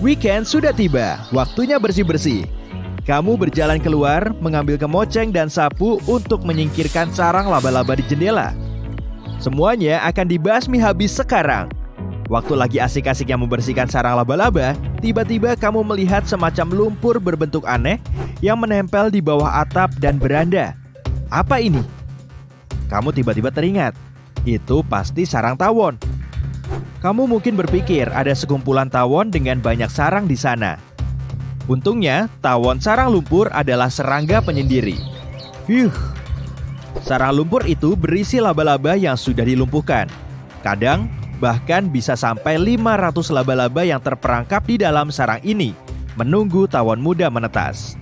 Weekend sudah tiba, waktunya bersih-bersih. Kamu berjalan keluar, mengambil kemoceng dan sapu untuk menyingkirkan sarang laba-laba di jendela. Semuanya akan dibasmi habis sekarang. Waktu lagi asik-asiknya membersihkan sarang laba-laba, tiba-tiba kamu melihat semacam lumpur berbentuk aneh yang menempel di bawah atap dan beranda. Apa ini? Kamu tiba-tiba teringat, itu pasti sarang tawon. Kamu mungkin berpikir ada sekumpulan tawon dengan banyak sarang di sana. Untungnya, tawon sarang lumpur adalah serangga penyendiri. Sarang lumpur itu berisi laba-laba yang sudah dilumpuhkan. Kadang, bahkan bisa sampai 500 laba-laba yang terperangkap di dalam sarang ini, menunggu tawon muda menetas.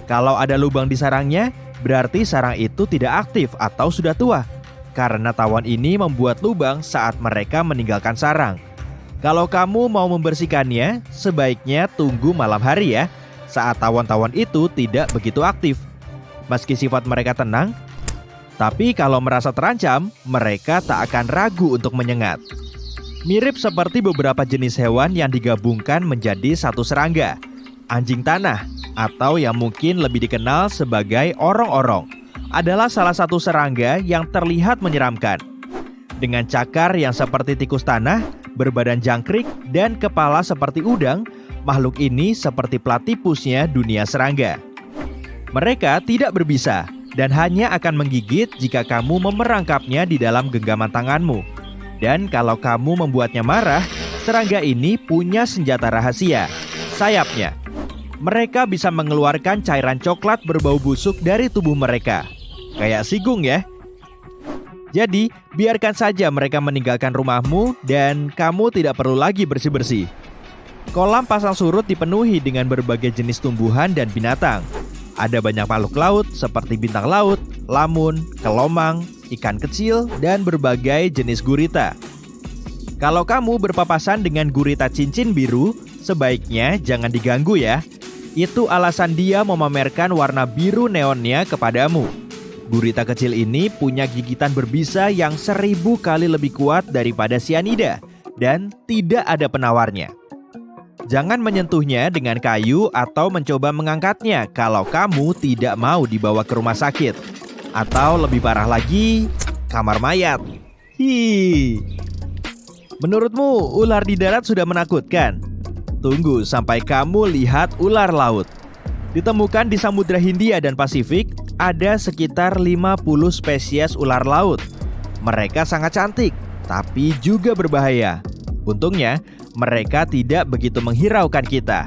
Kalau ada lubang di sarangnya, berarti sarang itu tidak aktif atau sudah tua. Karena tawon ini membuat lubang saat mereka meninggalkan sarang. Kalau kamu mau membersihkannya, sebaiknya tunggu malam hari ya, saat tawon-tawon itu tidak begitu aktif. Meski sifat mereka tenang, tapi kalau merasa terancam, mereka tak akan ragu untuk menyengat. Mirip seperti beberapa jenis hewan yang digabungkan menjadi satu serangga, anjing tanah, atau yang mungkin lebih dikenal sebagai orong-orong, adalah salah satu serangga yang terlihat menyeramkan. Dengan cakar yang seperti tikus tanah, berbadan jangkrik, dan kepala seperti udang, makhluk ini seperti platipusnya dunia serangga. Mereka tidak berbisa dan hanya akan menggigit jika kamu memerangkapnya di dalam genggaman tanganmu. Dan kalau kamu membuatnya marah, serangga ini punya senjata rahasia, sayapnya. Mereka bisa mengeluarkan cairan coklat berbau busuk dari tubuh mereka. Kayak sigung ya. Jadi, biarkan saja mereka meninggalkan rumahmu dan kamu tidak perlu lagi bersih-bersih. Kolam pasang surut dipenuhi dengan berbagai jenis tumbuhan dan binatang. Ada banyak makhluk laut seperti bintang laut, lamun, kelomang, ikan kecil, dan berbagai jenis gurita. Kalau kamu berpapasan dengan gurita cincin biru, sebaiknya jangan diganggu ya. Itu alasan dia memamerkan warna biru neonnya kepadamu. Gurita kecil ini punya gigitan berbisa yang 1000 kali lebih kuat daripada sianida dan tidak ada penawarnya. Jangan menyentuhnya dengan kayu atau mencoba mengangkatnya kalau kamu tidak mau dibawa ke rumah sakit. Atau lebih parah lagi, kamar mayat. Menurutmu ular di darat sudah menakutkan? Tunggu sampai kamu lihat ular laut. Ditemukan di Samudra Hindia dan Pasifik, ada sekitar 50 spesies ular laut. Mereka sangat cantik, tapi juga berbahaya. Untungnya, mereka tidak begitu menghiraukan kita.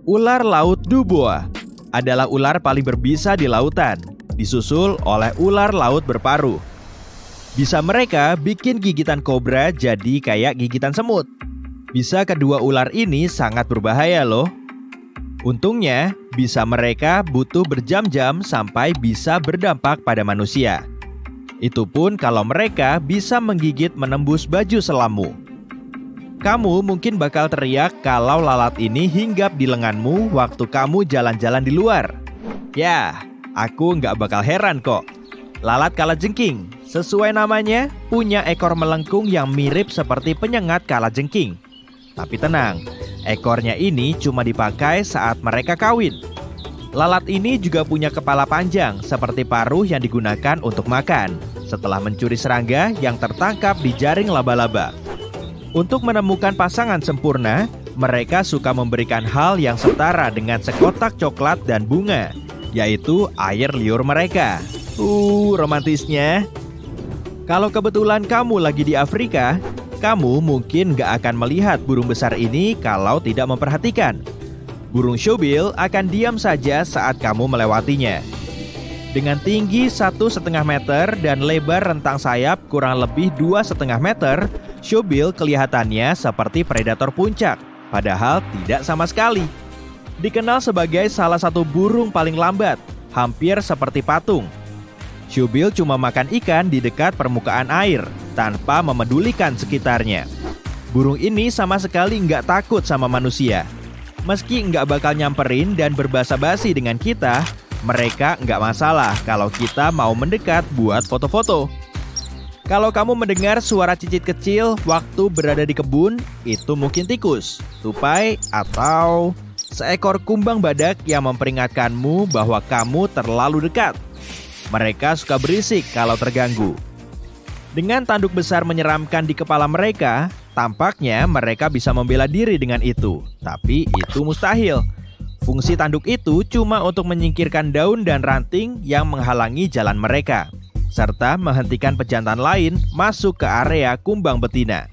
Ular laut Dubois adalah ular paling berbisa di lautan, disusul oleh ular laut berparuh. Bisa mereka bikin gigitan kobra jadi kayak gigitan semut. Bisa kedua ular ini sangat berbahaya loh. Untungnya, bisa mereka butuh berjam-jam sampai bisa berdampak pada manusia. Itu pun kalau mereka bisa menggigit menembus baju selammu. Kamu mungkin bakal teriak kalau lalat ini hinggap di lenganmu waktu kamu jalan-jalan di luar. Ya, aku nggak bakal heran kok. Lalat kalajengking, sesuai namanya, punya ekor melengkung yang mirip seperti penyengat kalajengking. Tapi tenang, ekornya ini cuma dipakai saat mereka kawin. Lalat ini juga punya kepala panjang seperti paruh yang digunakan untuk makan setelah mencuri serangga yang tertangkap di jaring laba-laba. Untuk menemukan pasangan sempurna, mereka suka memberikan hal yang setara dengan sekotak coklat dan bunga, yaitu air liur mereka. Romantisnya. Kalau kebetulan kamu lagi di Afrika, kamu mungkin gak akan melihat burung besar ini kalau tidak memperhatikan. Burung syubil akan diam saja saat kamu melewatinya. Dengan tinggi 1,5 meter dan lebar rentang sayap kurang lebih 2,5 meter, syubil kelihatannya seperti predator puncak, padahal tidak sama sekali. Dikenal sebagai salah satu burung paling lambat, hampir seperti patung. Syubil cuma makan ikan di dekat permukaan air, tanpa memedulikan sekitarnya. Burung ini sama sekali nggak takut sama manusia. Meski nggak bakal nyamperin dan berbasa-basi dengan kita, mereka nggak masalah kalau kita mau mendekat buat foto-foto. Kalau kamu mendengar suara cicit kecil waktu berada di kebun, itu mungkin tikus, tupai, atau seekor kumbang badak yang memperingatkanmu bahwa kamu terlalu dekat. Mereka suka berisik kalau terganggu. Dengan tanduk besar menyeramkan di kepala mereka, tampaknya mereka bisa membela diri dengan itu. Tapi itu mustahil. Fungsi tanduk itu cuma untuk menyingkirkan daun dan ranting yang menghalangi jalan mereka, serta menghentikan pejantan lain masuk ke area kumbang betina.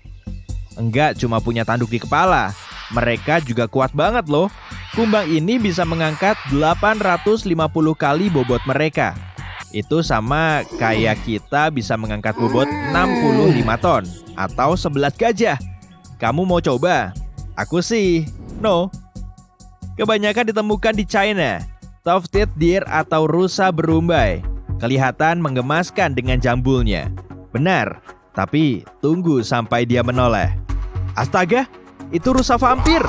Enggak cuma punya tanduk di kepala, mereka juga kuat banget loh. Kumbang ini bisa mengangkat 850 kali bobot mereka. Itu sama kayak kita bisa mengangkat bobot 65 ton atau 11 gajah. Kamu mau coba? Aku sih, no. Kebanyakan ditemukan di China. Tufted deer atau rusa berumbai kelihatan menggemaskan dengan jambulnya. Benar, tapi tunggu sampai dia menoleh. Astaga, itu rusa vampir.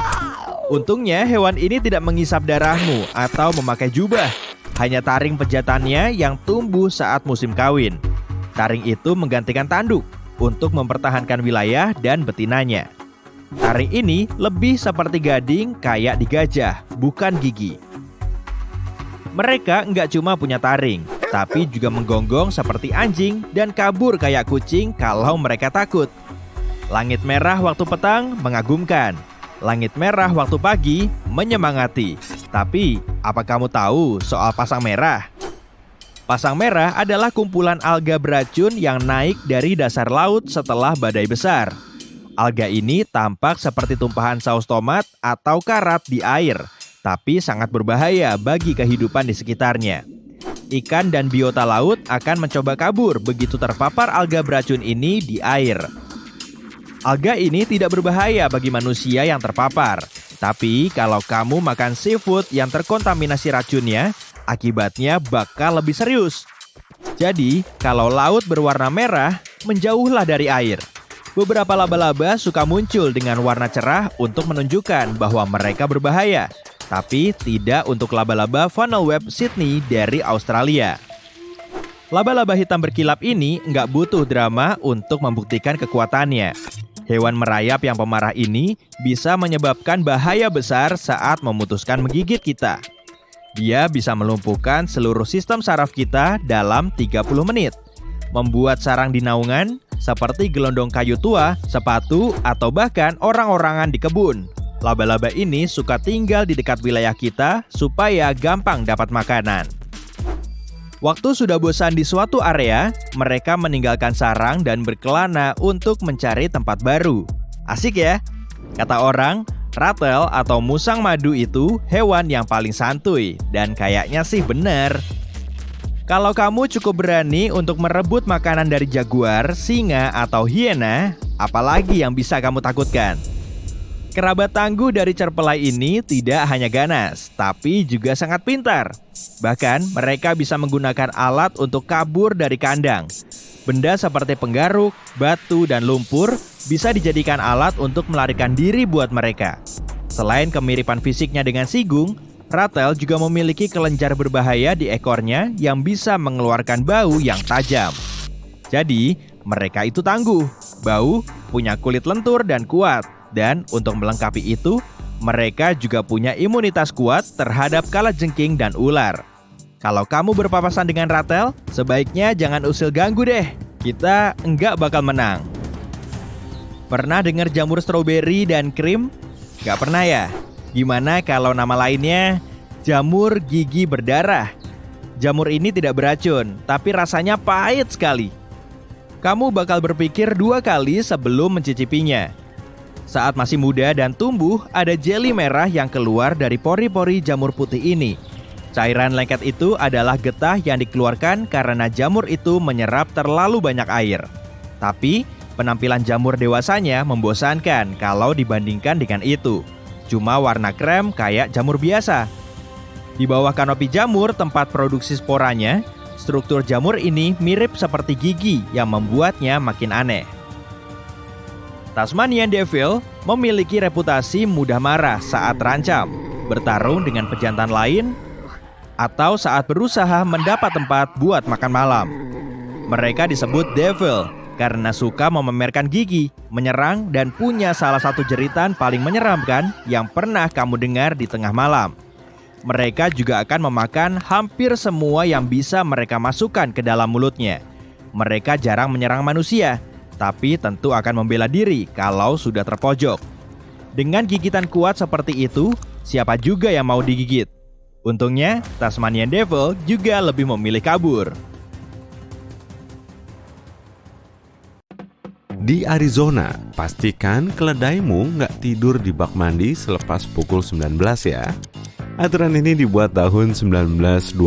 Untungnya hewan ini tidak mengisap darahmu atau memakai jubah. Hanya taring pejantannya yang tumbuh saat musim kawin. Taring itu menggantikan tanduk untuk mempertahankan wilayah dan betinanya. Taring ini lebih seperti gading kayak di gajah, bukan gigi. Mereka nggak cuma punya taring, tapi juga menggonggong seperti anjing dan kabur kayak kucing kalau mereka takut. Langit merah waktu petang mengagumkan. Langit merah waktu pagi menyemangati. Tapi, apa kamu tahu soal pasang merah? Pasang merah adalah kumpulan alga beracun yang naik dari dasar laut setelah badai besar. Alga ini tampak seperti tumpahan saus tomat atau karat di air, tapi sangat berbahaya bagi kehidupan di sekitarnya. Ikan dan biota laut akan mencoba kabur begitu terpapar alga beracun ini di air. Alga ini tidak berbahaya bagi manusia yang terpapar. Tapi kalau kamu makan seafood yang terkontaminasi racunnya, akibatnya bakal lebih serius. Jadi, kalau laut berwarna merah, menjauhlah dari air. Beberapa laba-laba suka muncul dengan warna cerah untuk menunjukkan bahwa mereka berbahaya. Tapi tidak untuk laba-laba funnel web Sydney dari Australia. Laba-laba hitam berkilap ini nggak butuh drama untuk membuktikan kekuatannya. Hewan merayap yang pemarah ini bisa menyebabkan bahaya besar saat memutuskan menggigit kita. Dia bisa melumpuhkan seluruh sistem saraf kita dalam 30 menit. Membuat sarang di naungan seperti gelondong kayu tua, sepatu, atau bahkan orang-orangan di kebun. Laba-laba ini suka tinggal di dekat wilayah kita supaya gampang dapat makanan. Waktu sudah bosan di suatu area, mereka meninggalkan sarang dan berkelana untuk mencari tempat baru. Asik ya? Kata orang, ratel atau musang madu itu hewan yang paling santuy, dan kayaknya sih bener. Kalau kamu cukup berani untuk merebut makanan dari jaguar, singa, atau hiena, apalagi yang bisa kamu takutkan? Kerabat tangguh dari cerpelai ini tidak hanya ganas, tapi juga sangat pintar. Bahkan, mereka bisa menggunakan alat untuk kabur dari kandang. Benda seperti penggaruk, batu, dan lumpur bisa dijadikan alat untuk melarikan diri buat mereka. Selain kemiripan fisiknya dengan sigung, ratel juga memiliki kelenjar berbahaya di ekornya yang bisa mengeluarkan bau yang tajam. Jadi, mereka itu tangguh, bau, punya kulit lentur dan kuat. Dan untuk melengkapi itu, mereka juga punya imunitas kuat terhadap kalajengking dan ular. Kalau kamu berpapasan dengan ratel, sebaiknya jangan usil ganggu deh. Kita enggak bakal menang. Pernah dengar jamur stroberi dan krim? Gak pernah ya? Gimana kalau nama lainnya jamur gigi berdarah? Jamur ini tidak beracun, tapi rasanya pahit sekali. Kamu bakal berpikir 2 kali sebelum mencicipinya. Saat masih muda dan tumbuh, ada jeli merah yang keluar dari pori-pori jamur putih ini. Cairan lengket itu adalah getah yang dikeluarkan karena jamur itu menyerap terlalu banyak air. Tapi, penampilan jamur dewasanya membosankan kalau dibandingkan dengan itu. Cuma warna krem kayak jamur biasa. Di bawah kanopi jamur tempat produksi sporanya, struktur jamur ini mirip seperti gigi yang membuatnya makin aneh. Tasmanian Devil memiliki reputasi mudah marah saat terancam, bertarung dengan pejantan lain, atau saat berusaha mendapat tempat buat makan malam. Mereka disebut devil karena suka memamerkan gigi, menyerang, dan punya salah satu jeritan paling menyeramkan yang pernah kamu dengar di tengah malam. Mereka juga akan memakan hampir semua yang bisa mereka masukkan ke dalam mulutnya. Mereka jarang menyerang manusia, tapi tentu akan membela diri kalau sudah terpojok. Dengan gigitan kuat seperti itu, siapa juga yang mau digigit? Untungnya, Tasmanian Devil juga lebih memilih kabur. Di Arizona, pastikan keledaimu nggak tidur di bak mandi selepas pukul 19 ya. Aturan ini dibuat tahun 1924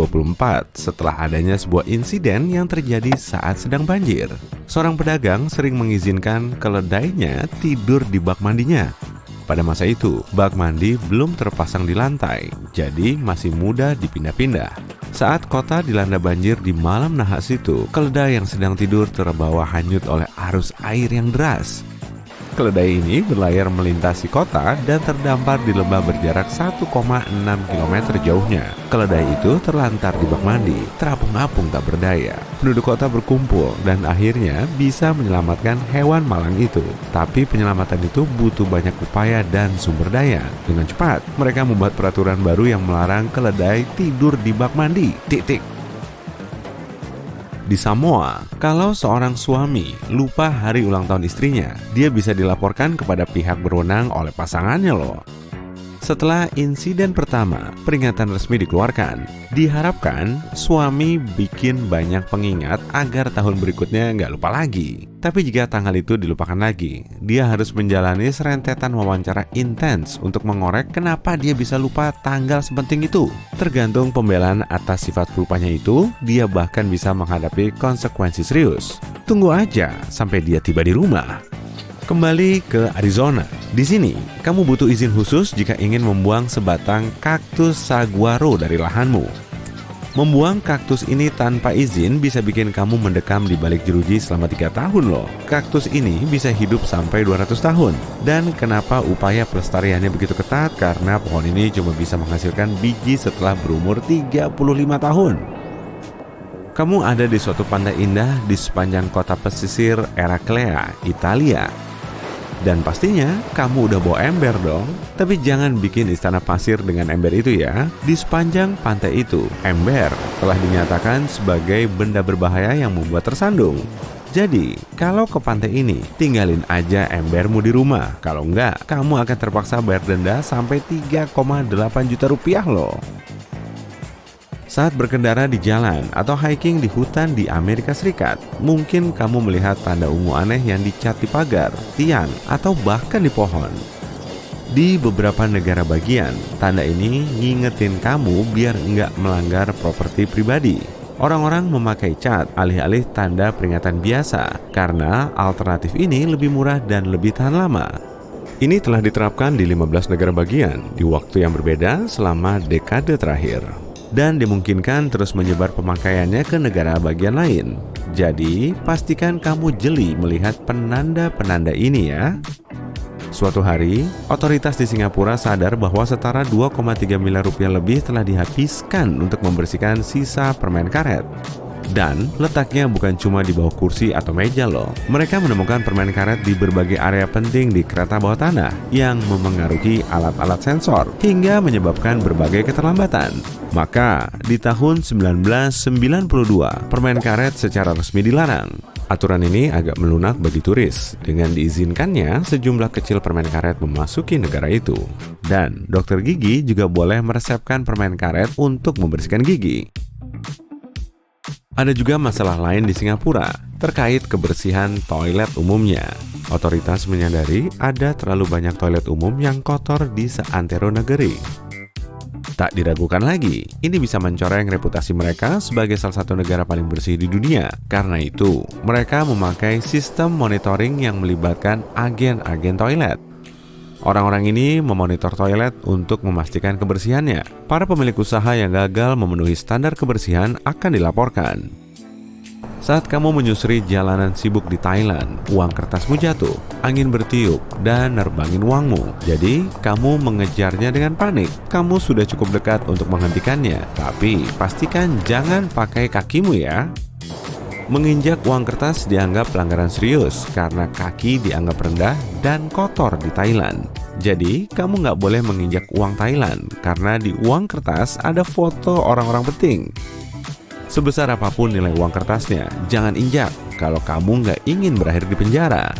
setelah adanya sebuah insiden yang terjadi saat sedang banjir. Seorang pedagang sering mengizinkan keledainya tidur di bak mandinya. Pada masa itu, bak mandi belum terpasang di lantai, jadi masih mudah dipindah-pindah. Saat kota dilanda banjir di malam nahas itu, keledai yang sedang tidur terbawa hanyut oleh arus air yang deras. Keledai ini berlayar melintasi kota dan terdampar di lembah berjarak 1,6 km jauhnya. Keledai itu terlantar di bak mandi, terapung-apung tak berdaya. Penduduk kota berkumpul dan akhirnya bisa menyelamatkan hewan malang itu. Tapi penyelamatan itu butuh banyak upaya dan sumber daya. Dengan cepat, mereka membuat peraturan baru yang melarang keledai tidur di bak mandi. Di Samoa, kalau seorang suami lupa hari ulang tahun istrinya, dia bisa dilaporkan kepada pihak berwenang oleh pasangannya loh. Setelah insiden pertama, peringatan resmi dikeluarkan. Diharapkan suami bikin banyak pengingat agar tahun berikutnya nggak lupa lagi. Tapi jika tanggal itu dilupakan lagi, dia harus menjalani serentetan wawancara intens untuk mengorek kenapa dia bisa lupa tanggal sepenting itu. Tergantung pembelaan atas sifat pelupanya itu, dia bahkan bisa menghadapi konsekuensi serius. Tunggu aja sampai dia tiba di rumah. Kembali ke Arizona. Di sini, kamu butuh izin khusus jika ingin membuang sebatang kaktus saguaro dari lahanmu. Membuang kaktus ini tanpa izin bisa bikin kamu mendekam di balik jeruji selama 3 tahun loh. Kaktus ini bisa hidup sampai 200 tahun. Dan kenapa upaya pelestariannya begitu ketat? Karena pohon ini cuma bisa menghasilkan biji setelah berumur 35 tahun. Kamu ada di suatu pantai indah di sepanjang kota pesisir Eraclea, Italia. Dan pastinya kamu udah bawa ember dong. Tapi jangan bikin istana pasir dengan ember itu ya. Di sepanjang pantai itu, ember telah dinyatakan sebagai benda berbahaya yang membuat tersandung. Jadi, kalau ke pantai ini, tinggalin aja embermu di rumah. Kalau enggak, kamu akan terpaksa bayar denda sampai 3,8 juta rupiah loh. Saat berkendara di jalan atau hiking di hutan di Amerika Serikat, mungkin kamu melihat tanda ungu aneh yang dicat di pagar, tiang, atau bahkan di pohon. Di beberapa negara bagian, tanda ini ngingetin kamu biar nggak melanggar properti pribadi. Orang-orang memakai cat alih-alih tanda peringatan biasa, karena alternatif ini lebih murah dan lebih tahan lama. Ini telah diterapkan di 15 negara bagian di waktu yang berbeda selama dekade terakhir. Dan dimungkinkan terus menyebar pemakaiannya ke negara bagian lain. Jadi, pastikan kamu jeli melihat penanda-penanda ini ya. Suatu hari, otoritas di Singapura sadar bahwa setara 2,3 miliar rupiah lebih telah dihabiskan untuk membersihkan sisa permen karet. Dan letaknya bukan cuma di bawah kursi atau meja loh. Mereka menemukan permen karet di berbagai area penting di kereta bawah tanah yang memengaruhi alat-alat sensor hingga menyebabkan berbagai keterlambatan. Maka, di tahun 1992, permen karet secara resmi dilarang. Aturan ini agak melunak bagi turis dengan diizinkannya sejumlah kecil permen karet memasuki negara itu. Dan dokter gigi juga boleh meresepkan permen karet untuk membersihkan gigi. Ada juga masalah lain di Singapura terkait kebersihan toilet umumnya. Otoritas menyadari ada terlalu banyak toilet umum yang kotor di seantero negeri. Tak diragukan lagi, ini bisa mencoreng reputasi mereka sebagai salah satu negara paling bersih di dunia. Karena itu, mereka memakai sistem monitoring yang melibatkan agen-agen toilet. Orang-orang ini memonitor toilet untuk memastikan kebersihannya. Para pemilik usaha yang gagal memenuhi standar kebersihan akan dilaporkan. Saat kamu menyusuri jalanan sibuk di Thailand, uang kertasmu jatuh, angin bertiup, dan nerbangin uangmu. Jadi, kamu mengejarnya dengan panik. Kamu sudah cukup dekat untuk menghentikannya, tapi pastikan jangan pakai kakimu ya. Menginjak uang kertas dianggap pelanggaran serius karena kaki dianggap rendah dan kotor di Thailand. Jadi, kamu nggak boleh menginjak uang Thailand karena di uang kertas ada foto orang-orang penting. Sebesar apapun nilai uang kertasnya, jangan injak kalau kamu nggak ingin berakhir di penjara.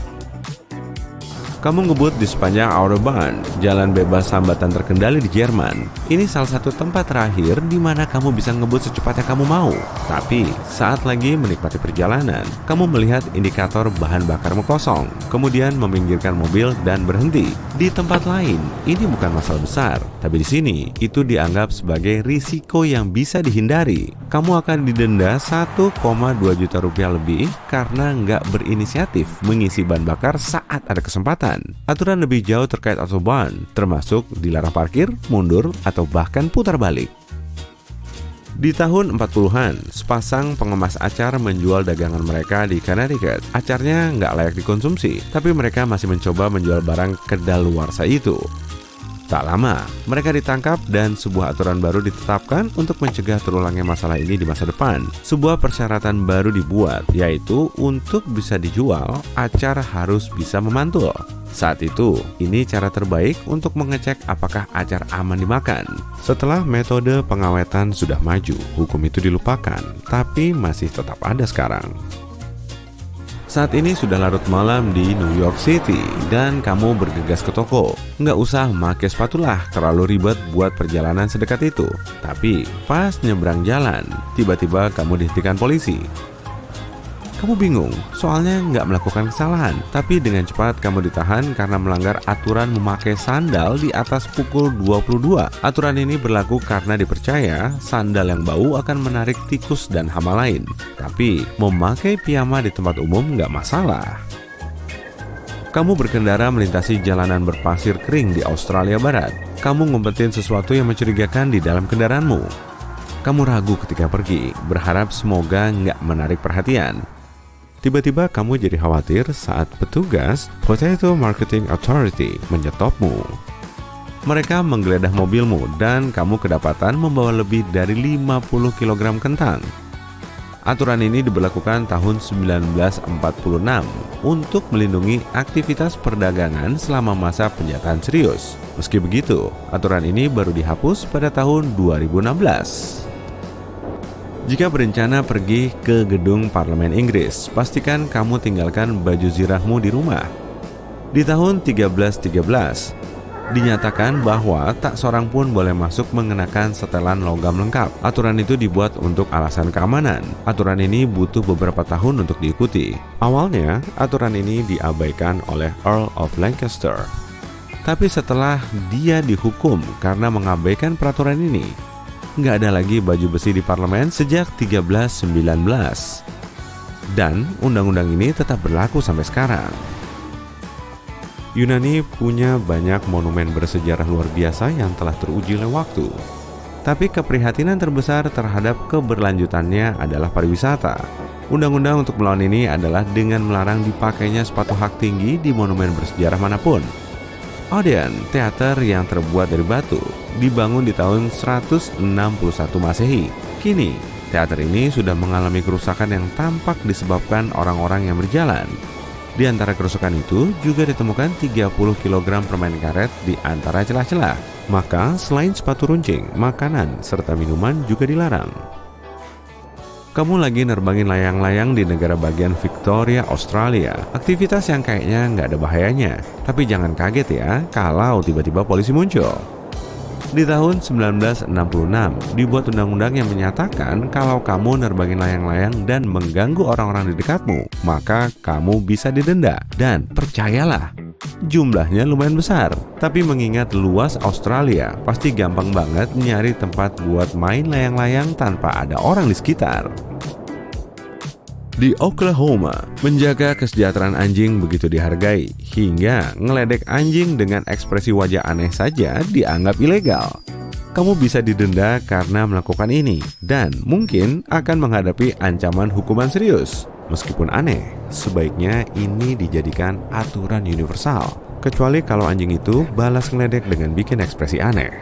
Kamu ngebut di sepanjang Autobahn, jalan bebas hambatan terkendali di Jerman. Ini salah satu tempat terakhir di mana kamu bisa ngebut secepatnya kamu mau. Tapi, saat lagi menikmati perjalanan, kamu melihat indikator bahan bakarmu kosong, kemudian meminggirkan mobil dan berhenti. Di tempat lain, ini bukan masalah besar, tapi di sini, itu dianggap sebagai risiko yang bisa dihindari. Kamu akan didenda 1,2 juta rupiah lebih karena nggak berinisiatif mengisi bahan bakar saat ada kesempatan. Aturan lebih jauh terkait Autobahn, termasuk dilarang parkir, mundur, atau bahkan putar balik. Di tahun 40-an, sepasang pengemas acar menjual dagangan mereka di Connecticut. Acarnya nggak layak dikonsumsi, tapi mereka masih mencoba menjual barang kedaluarsa itu. Tak lama, mereka ditangkap dan sebuah aturan baru ditetapkan untuk mencegah terulangnya masalah ini di masa depan. Sebuah persyaratan baru dibuat, yaitu untuk bisa dijual, acar harus bisa memantul. Saat itu, ini cara terbaik untuk mengecek apakah acar aman dimakan. Setelah metode pengawetan sudah maju, hukum itu dilupakan, tapi masih tetap ada sekarang. Saat ini sudah larut malam di New York City dan kamu bergegas ke toko. Nggak usah pakai sepatu lah, terlalu ribet buat perjalanan sedekat itu. Tapi pas nyebrang jalan, tiba-tiba kamu dihentikan polisi. Kamu bingung, soalnya nggak melakukan kesalahan, tapi dengan cepat kamu ditahan karena melanggar aturan memakai sandal di atas pukul 22. Aturan ini berlaku karena dipercaya sandal yang bau akan menarik tikus dan hama lain. Tapi memakai piyama di tempat umum nggak masalah. Kamu berkendara melintasi jalanan berpasir kering di Australia Barat. Kamu ngumpetin sesuatu yang mencurigakan di dalam kendaraanmu. Kamu ragu ketika pergi, berharap semoga nggak menarik perhatian. Tiba-tiba kamu jadi khawatir saat petugas Potato Marketing Authority menyetopmu. Mereka menggeledah mobilmu dan kamu kedapatan membawa lebih dari 50 kg kentang. Aturan ini diberlakukan tahun 1946 untuk melindungi aktivitas perdagangan selama masa penjataan serius. Meski begitu, aturan ini baru dihapus pada tahun 2016. Jika berencana pergi ke gedung parlemen Inggris, pastikan kamu tinggalkan baju zirahmu di rumah. Di tahun 1313, dinyatakan bahwa tak seorang pun boleh masuk mengenakan setelan logam lengkap. Aturan itu dibuat untuk alasan keamanan. Aturan ini butuh beberapa tahun untuk diikuti. Awalnya, aturan ini diabaikan oleh Earl of Lancaster. Tapi setelah dia dihukum karena mengabaikan peraturan ini, nggak ada lagi baju besi di parlemen sejak 1319. Dan undang-undang ini tetap berlaku sampai sekarang. Yunani punya banyak monumen bersejarah luar biasa yang telah teruji oleh waktu. Tapi keprihatinan terbesar terhadap keberlanjutannya adalah pariwisata. Undang-undang untuk melawan ini adalah dengan melarang dipakainya sepatu hak tinggi di monumen bersejarah manapun. Odeon, teater yang terbuat dari batu, dibangun di tahun 161 Masehi. Kini, teater ini sudah mengalami kerusakan yang tampak disebabkan orang-orang yang berjalan. Di antara kerusakan itu juga ditemukan 30 kg permen karet di antara celah-celah. Maka, selain sepatu runcing, makanan serta minuman juga dilarang. Kamu lagi nerbangin layang-layang di negara bagian Victoria, Australia. Aktivitas yang kayaknya nggak ada bahayanya. Tapi jangan kaget ya kalau tiba-tiba polisi muncul. Di tahun 1966, dibuat undang-undang yang menyatakan kalau kamu nerbangin layang-layang dan mengganggu orang-orang di dekatmu, maka kamu bisa didenda. Dan percayalah, jumlahnya lumayan besar. Tapi mengingat luas Australia, pasti gampang banget nyari tempat buat main layang-layang tanpa ada orang di sekitar. Di Oklahoma, menjaga kesejahteraan anjing begitu dihargai, hingga ngeledek anjing dengan ekspresi wajah aneh saja dianggap ilegal. Kamu bisa didenda karena melakukan ini, dan mungkin akan menghadapi ancaman hukuman serius. Meskipun aneh, sebaiknya ini dijadikan aturan universal. Kecuali kalau anjing itu balas ngeledek dengan bikin ekspresi aneh.